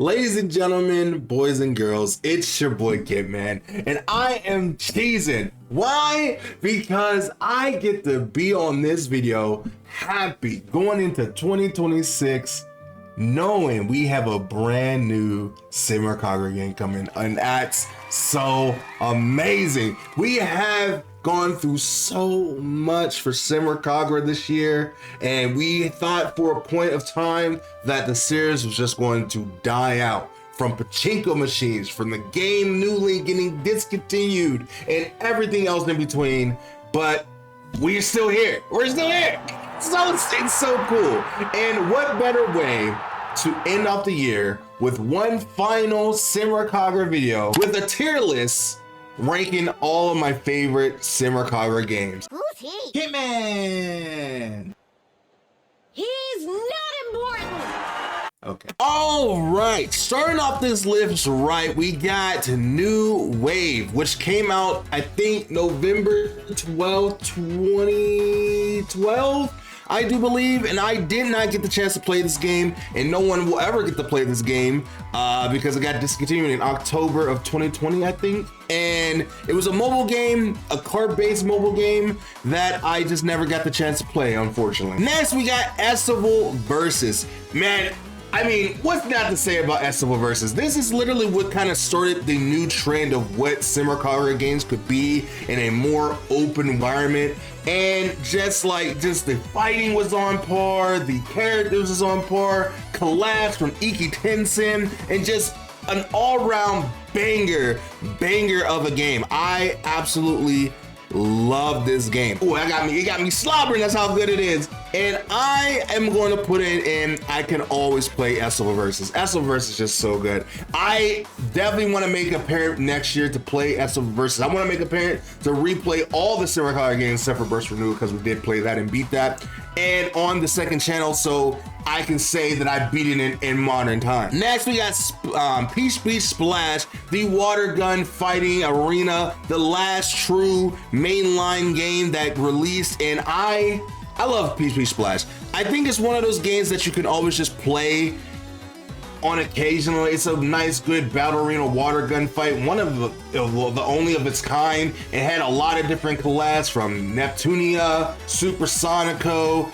Ladies and gentlemen, boys and girls, it's your boy Kentman, and I am cheesing. Why? Because I get to be on this video happy going into 2026, knowing we have a brand new Senran Kagura game coming, and that's so amazing. We have gone through so much for Senran Kagura this year, and we thought for a point of time that the series was just going to die out from pachinko machines, from the game newly getting discontinued, and everything else in between. But we're still here. We're still here. So it's so cool. And what better way to end off the year with one final Senran Kagura video with a tier list ranking all of my favorite Senran Kagura games. Who's he? Hitman! He's not important! Okay. All right, starting off this list right, we got New Wave, which came out, I think, November 12th, 2012. I do believe, and I did not get the chance to play this game, and no one will ever get to play this game because it got discontinued in October of 2020, I think. And it was a mobile game, a card-based mobile game that I just never got the chance to play, unfortunately. Next, we got Fanservice Versus. Man, I mean, what's not to say about Fanservice Versus? This is literally what kind of started the new trend of what Senran Kagura games could be in a more open environment. And just the fighting was on par, the characters was on par, collabs from Iki Tensen, and just an all-round banger of a game. I absolutely love this game. Oh, it got me slobbering. That's how good it is. And I am going to put it in. I can always play Fanservice Versus. Fanservice Versus is just so good. I definitely want to make a parent next year to play Fanservice Versus. I want to make a parent to replay all the Senran Kagura games except for Burst Renewal, because we did play that and beat that, and on the second channel, so I can say that I beat it in modern time. Next, we got Peach Beach Splash, the water gun fighting arena, the last true mainline game that released, and I love Peach Beach Splash. I think it's one of those games that you can always just play on occasionally. It's a nice, good battle arena water gun fight. One of the only of its kind. It had a lot of different collabs from Neptunia, Supersonico,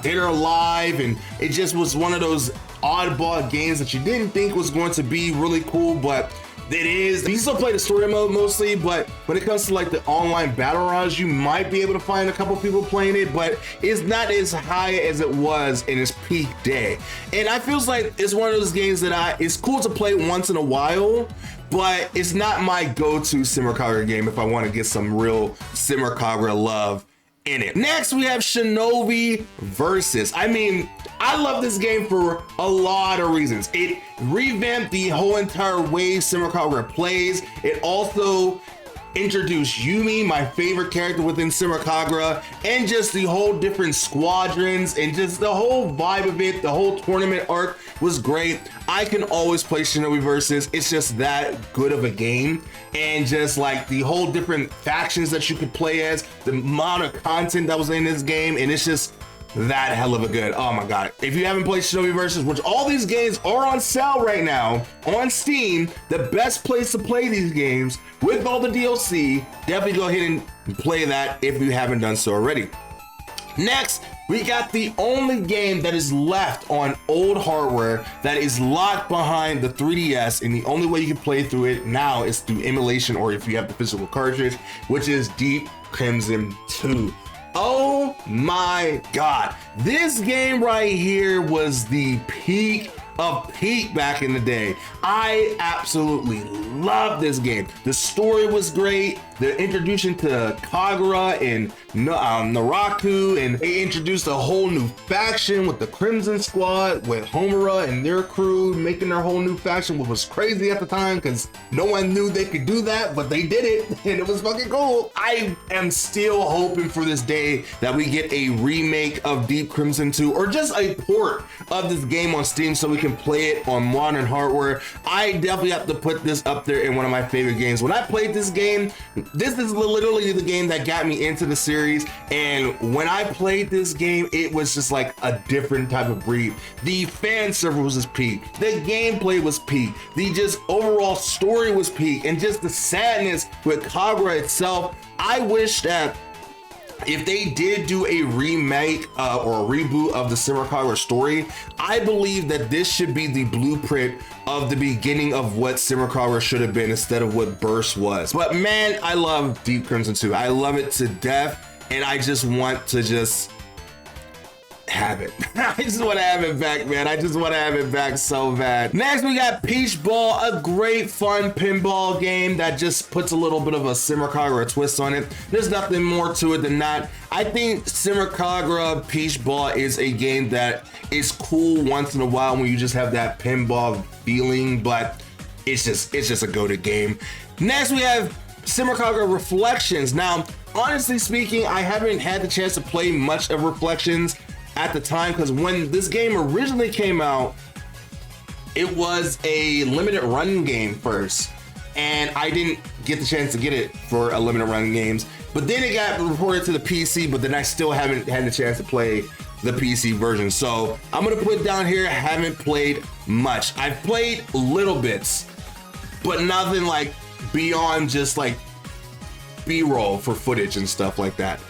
Dead or Alive, and it just was one of those oddball games that you didn't think was going to be really cool, but it is. You still play the story mode mostly, but when it comes to like the online battle royals, you might be able to find a couple people playing it, but it's not as high as it was in its peak day. And I feels like it's one of those games that it's cool to play once in a while, but it's not my go-to Senran Kagura game if I want to get some real Senran Kagura love in it. Next, we have Shinobi Versus. I mean, I love this game for a lot of reasons. It revamped the whole entire way Senran Kagura plays. It also introduced Yumi, my favorite character within Senran Kagura, and just the whole different squadrons, and just the whole vibe of it. The whole tournament arc was great. I can always play Shinobi Versus. It's just that good of a game, and just like the whole different factions that you could play as, the amount of content that was in this game, and it's just that hell of a good. Oh my god, if you haven't played Shinobi Versus, which all these games are on sale right now on Steam, the best place to play these games with all the DLC, definitely go ahead and play that if you haven't done so already. Next, we got the only game that is left on old hardware that is locked behind the 3DS, and the only way you can play through it now is through emulation, or if you have the physical cartridge, which is Deep Crimson 2. Oh my god, this game right here was the peak of peak back in the day. I absolutely love this game. The story was great. The introduction to Kagura and Naraku, and they introduced a whole new faction with the Crimson Squad, with Homura and their crew making their whole new faction, which was crazy at the time because no one knew they could do that, but they did it, and it was fucking cool. I am still hoping for this day that we get a remake of Deep Crimson 2, or just a port of this game on Steam so we can play it on modern hardware. I definitely have to put this up there in one of my favorite games. When I played this game, this is literally the game that got me into the series. series, and when I played this game, it was just like a different type of breed. The fan service was just peak, the gameplay was peak, the just overall story was peak, and just the sadness with Kagura itself. I wish that if they did do a remake or a reboot of the Senran Kagura story, I believe that this should be the blueprint of the beginning of what Senran Kagura should have been instead of what Burst was. But man, I love Deep Crimson 2. I love it to death, and I just want to just have it. I just want to have it back, man. I just want to have it back so bad. Next, we got Peach Ball, a great fun pinball game that just puts a little bit of a Senran Kagura twist on it. There's nothing more to it than that. I think Senran Kagura Peach Ball is a game that is cool once in a while when you just have that pinball feeling, but it's just a go-to game. Next, we have Senran Kagura Reflections. Now, honestly speaking, I haven't had the chance to play much of Reflections at the time, because when this game originally came out, it was a limited run game first, and I didn't get the chance to get it for a limited run games. But then it got reported to the PC, but then I still haven't had the chance to play the PC version. So I'm gonna put down here, haven't played much. I've played little bits, but nothing like beyond just like B-roll for footage and stuff like that.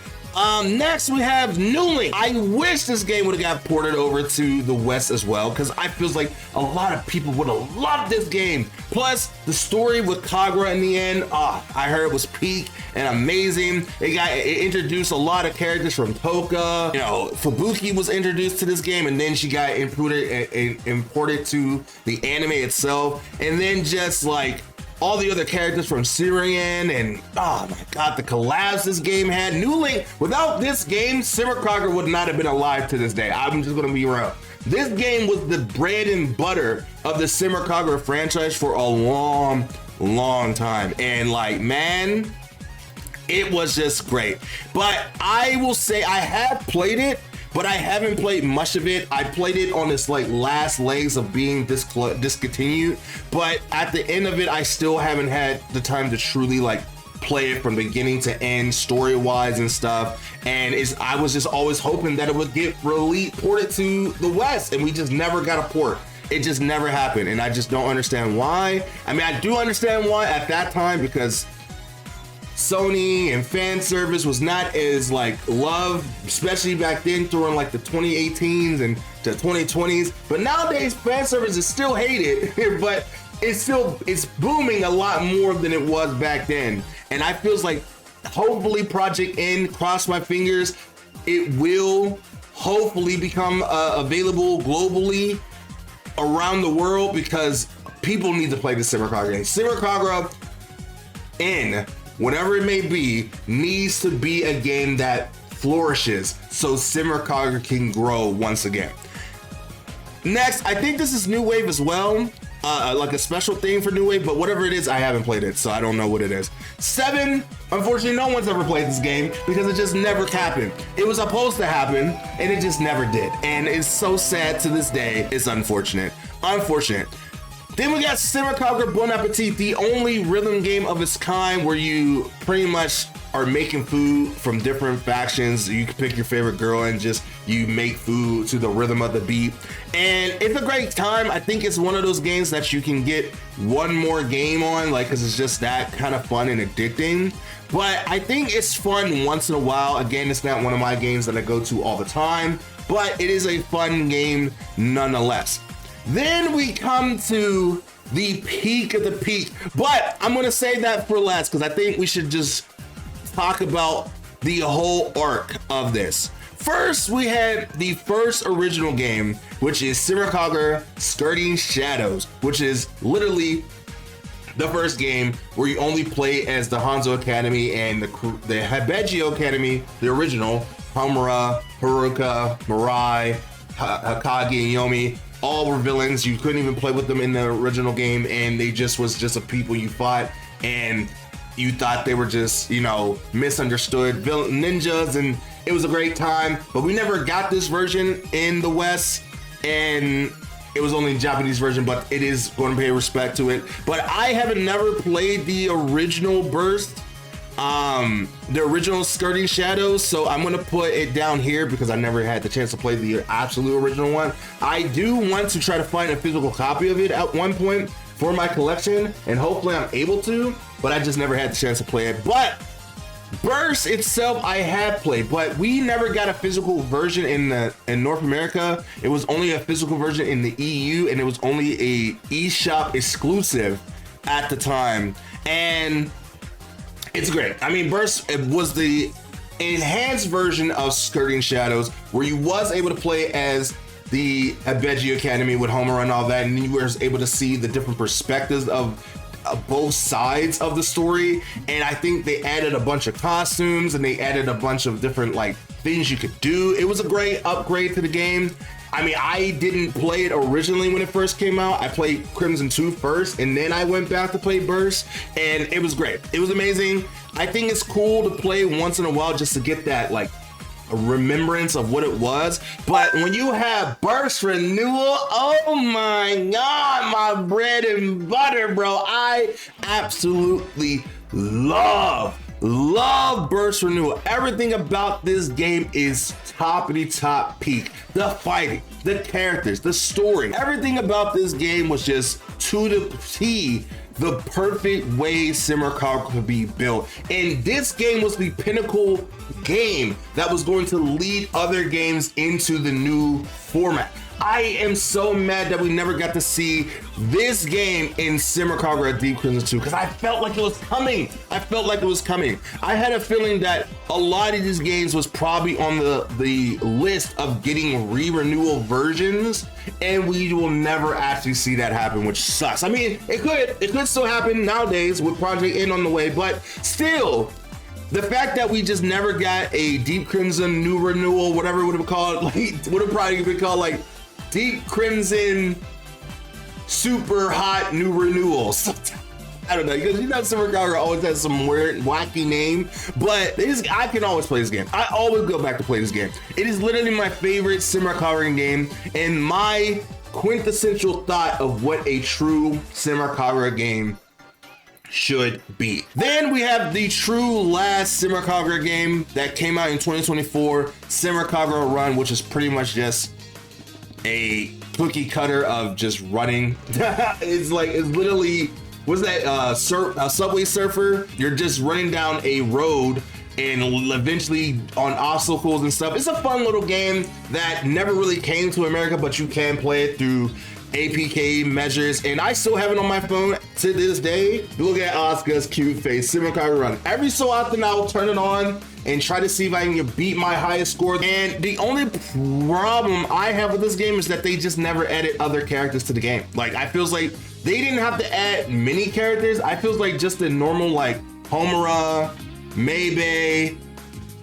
Next we have New Link. I wish this game would have got ported over to the West as well, because I feel like a lot of people would have loved this game. Plus, the story with Kagura in the end, I heard it was peak and amazing. It introduced a lot of characters from Toka. You know, Fubuki was introduced to this game, and then she got imported to the anime itself, and then just like all the other characters from Senran, and oh my god, the collabs this game had. New Link, without this game, Senran Kagura would not have been alive to this day. I'm just gonna be real. This game was the bread and butter of the Senran Kagura franchise for a long time. And like, man, it was just great. But I will say I have played it, but I haven't played much of it. I played it on its like last legs of being discontinued, but at the end of it, I still haven't had the time to truly like play it from beginning to end, story-wise and stuff. And I was just always hoping that it would get ported to the West, and we just never got a port. It just never happened, and I just don't understand why. I mean, I do understand why at that time, because Sony and Fanservice was not as like loved, especially back then during like the 2018s and the 2020s. But nowadays, Fanservice is still hated, but it's booming a lot more than it was back then. And I feels like hopefully Project N, cross my fingers, it will hopefully become available globally around the world, because people need to play the Senran Kagura game. Senran Kagura N, whatever it may be, needs to be a game that flourishes so Senran Kagura can grow once again. Next, I think this is New Wave as well, like a special thing for New Wave, but whatever it is, I haven't played it, so I don't know what it is. 7, unfortunately, no one's ever played this game because it just never happened. It was supposed to happen, and it just never did. And it's so sad to this day. It's unfortunate. Then we got Senran Kagura Bon Appetit, the only rhythm game of its kind where you pretty much are making food from different factions. You can pick your favorite girl and just you make food to the rhythm of the beat. And it's a great time. I think it's one of those games that you can get one more game on, like, because it's just that kind of fun and addicting. But I think it's fun once in a while. Again, it's not one of my games that I go to all the time, but it is a fun game nonetheless. Then we come to the peak of the peak, but I'm gonna save that for last because I think we should just talk about the whole arc of this. First, we had the first original game, which is Senran Kagura Skirting Shadows, which is literally the first game where you only play as the Hanzo Academy and the Hibeji Academy, the original, Hamura, Haruka, Mirai, Hakagi, and Yomi. All were villains. You couldn't even play with them in the original game, and they just was just a people you fought, and you thought they were just, you know, misunderstood ninjas, and it was a great time. But we never got this version in the West, and it was only a Japanese version, but it is going to pay respect to it. But I haven't never played the original Burst, the original Skirting Shadows, so I'm gonna put it down here because I never had the chance to play the absolute original one. I do want to try to find a physical copy of it at one point for my collection, and hopefully I'm able to, but I just never had the chance to play it. But Burst itself I have played, but we never got a physical version in North America. It was only a physical version in the EU, and it was only a eShop exclusive at the time, and it's great. I mean, Burst, it was the enhanced version of Skirting Shadows, where you was able to play as the Abeji Academy with Homer and all that, and you were able to see the different perspectives of both sides of the story. And I think they added a bunch of costumes, and they added a bunch of different like things you could do. It was a great upgrade to the game. I mean, I didn't play it originally when it first came out. I played Crimson 2 first, and then I went back to play Burst, and it was great. It was amazing. I think it's cool to play once in a while just to get that like a remembrance of what it was. But when you have Burst Renewal, oh my God, my bread and butter, bro. I absolutely love Burst Renewal. Everything about this game is top peak. The fighting, the characters, the story, everything about this game was just to the T, the perfect way Senran Kagura could be built. And this game was the pinnacle game that was going to lead other games into the new format. I am so mad that we never got to see this game in Senran Kagura Deep Crimson 2, because I felt like it was coming. I had a feeling that a lot of these games was probably on the list of getting renewal versions, and we will never actually see that happen, which sucks. I mean, it could still happen nowadays with Project N on the way, but still, the fact that we just never got a Deep Crimson new renewal, whatever it would have called, like would have probably been called like Deep Crimson super hot new renewals. I don't know, because you know Senran Kagura always has some weird wacky name, but I can always play this game. I always go back to play this game. It is literally my favorite Senran Kagura game, and my quintessential thought of what a true Senran Kagura game should be. Then we have the true last Senran Kagura game that came out in 2024, Senran Kagura Run, which is pretty much just a cookie cutter of just running. It's literally, what's that, Subway Surfer? You're just running down a road and eventually on obstacles and stuff. It's a fun little game that never really came to America, but you can play it through APK measures, and I still have it on my phone to this day. Look at Asuka's cute face, Senran Kagura Run. Every so often I will turn it on and try to see if I can beat my highest score. And the only problem I have with this game is that they just never added other characters to the game. Like, I feels like they didn't have to add many characters. I feels like just the normal like Homura, Maybe,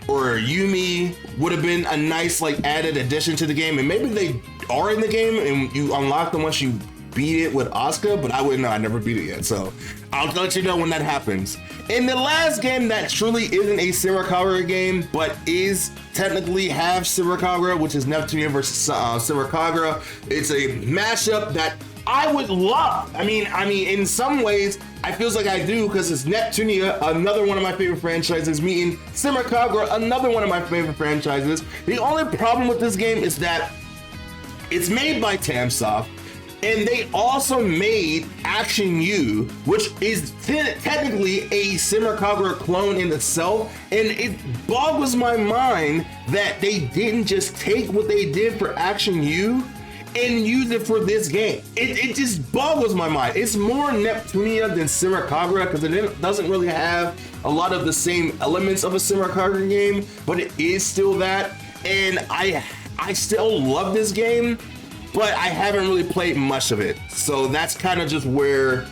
or Yumi would have been a nice like added addition to the game, and maybe they are in the game and you unlock them once you beat it with Asuka, but I wouldn't know. I never beat it yet, so I'll let you know when that happens. And the last game that truly isn't a Senran Kagura game, but is technically half Senran Kagura, which is Neptunia versus Senran Kagura. It's a mashup that I would love. I mean, in some ways, I feels like I do, because it's Neptunia, another one of my favorite franchises, meeting Senran Kagura, another one of my favorite franchises. The only problem with this game is that it's made by Tamsoft, and they also made Action U, which is technically a Senran Kagura clone in itself, and it boggles my mind that they didn't just take what they did for Action U and use it for this game. It just boggles my mind. It's more Neptunia than Senran Kagura, because it doesn't really have a lot of the same elements of a Senran Kagura game, but it is still that. And I still love this game, but I haven't really played much of it. So that's kind of just where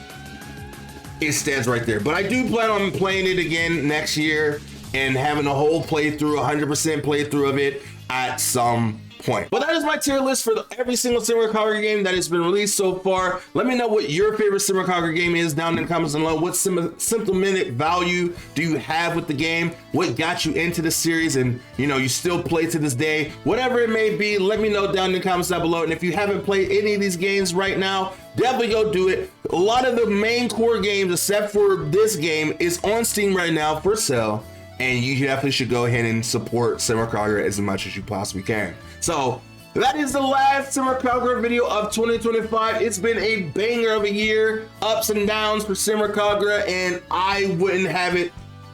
it stands right there. But I do plan on playing it again next year and having a whole playthrough, 100% playthrough of it at some point. But that is my tier list for every single Senran Kagura game that has been released so far. Let me know what your favorite Senran Kagura game is down in the comments below. What sentimental value do you have with the game? What got you into the series and you still play to this day? Whatever it may be, let me know down in the comments down below. And if you haven't played any of these games right now, definitely go do it. A lot of the main core games, except for this game, is on Steam right now for sale. And you definitely should go ahead and support Senran Kagura as much as you possibly can. So that is the last Senran Kagura video of 2025. It's been a banger of a year, ups and downs for Senran Kagura, and I wouldn't have it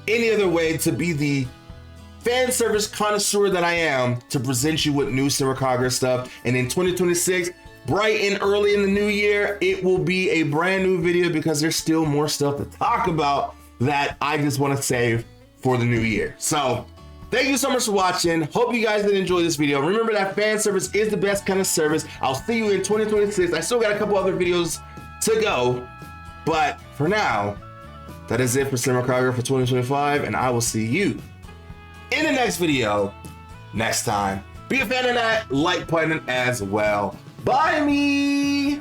any other way to be the fan service connoisseur that I am to present you with new Senran Kagura stuff. And in 2026, bright and early in the new year, it will be a brand new video because there's still more stuff to talk about that I just want to save for the new year. So thank you so much for watching. Hope you guys did enjoy this video. Remember that fan service is the best kind of service. I'll see you in 2026. I still got a couple other videos to go, but for now, that is it for Senran Kagura for 2025, and I will see you in the next video next time. Be a fan of that like button as well. Bye me.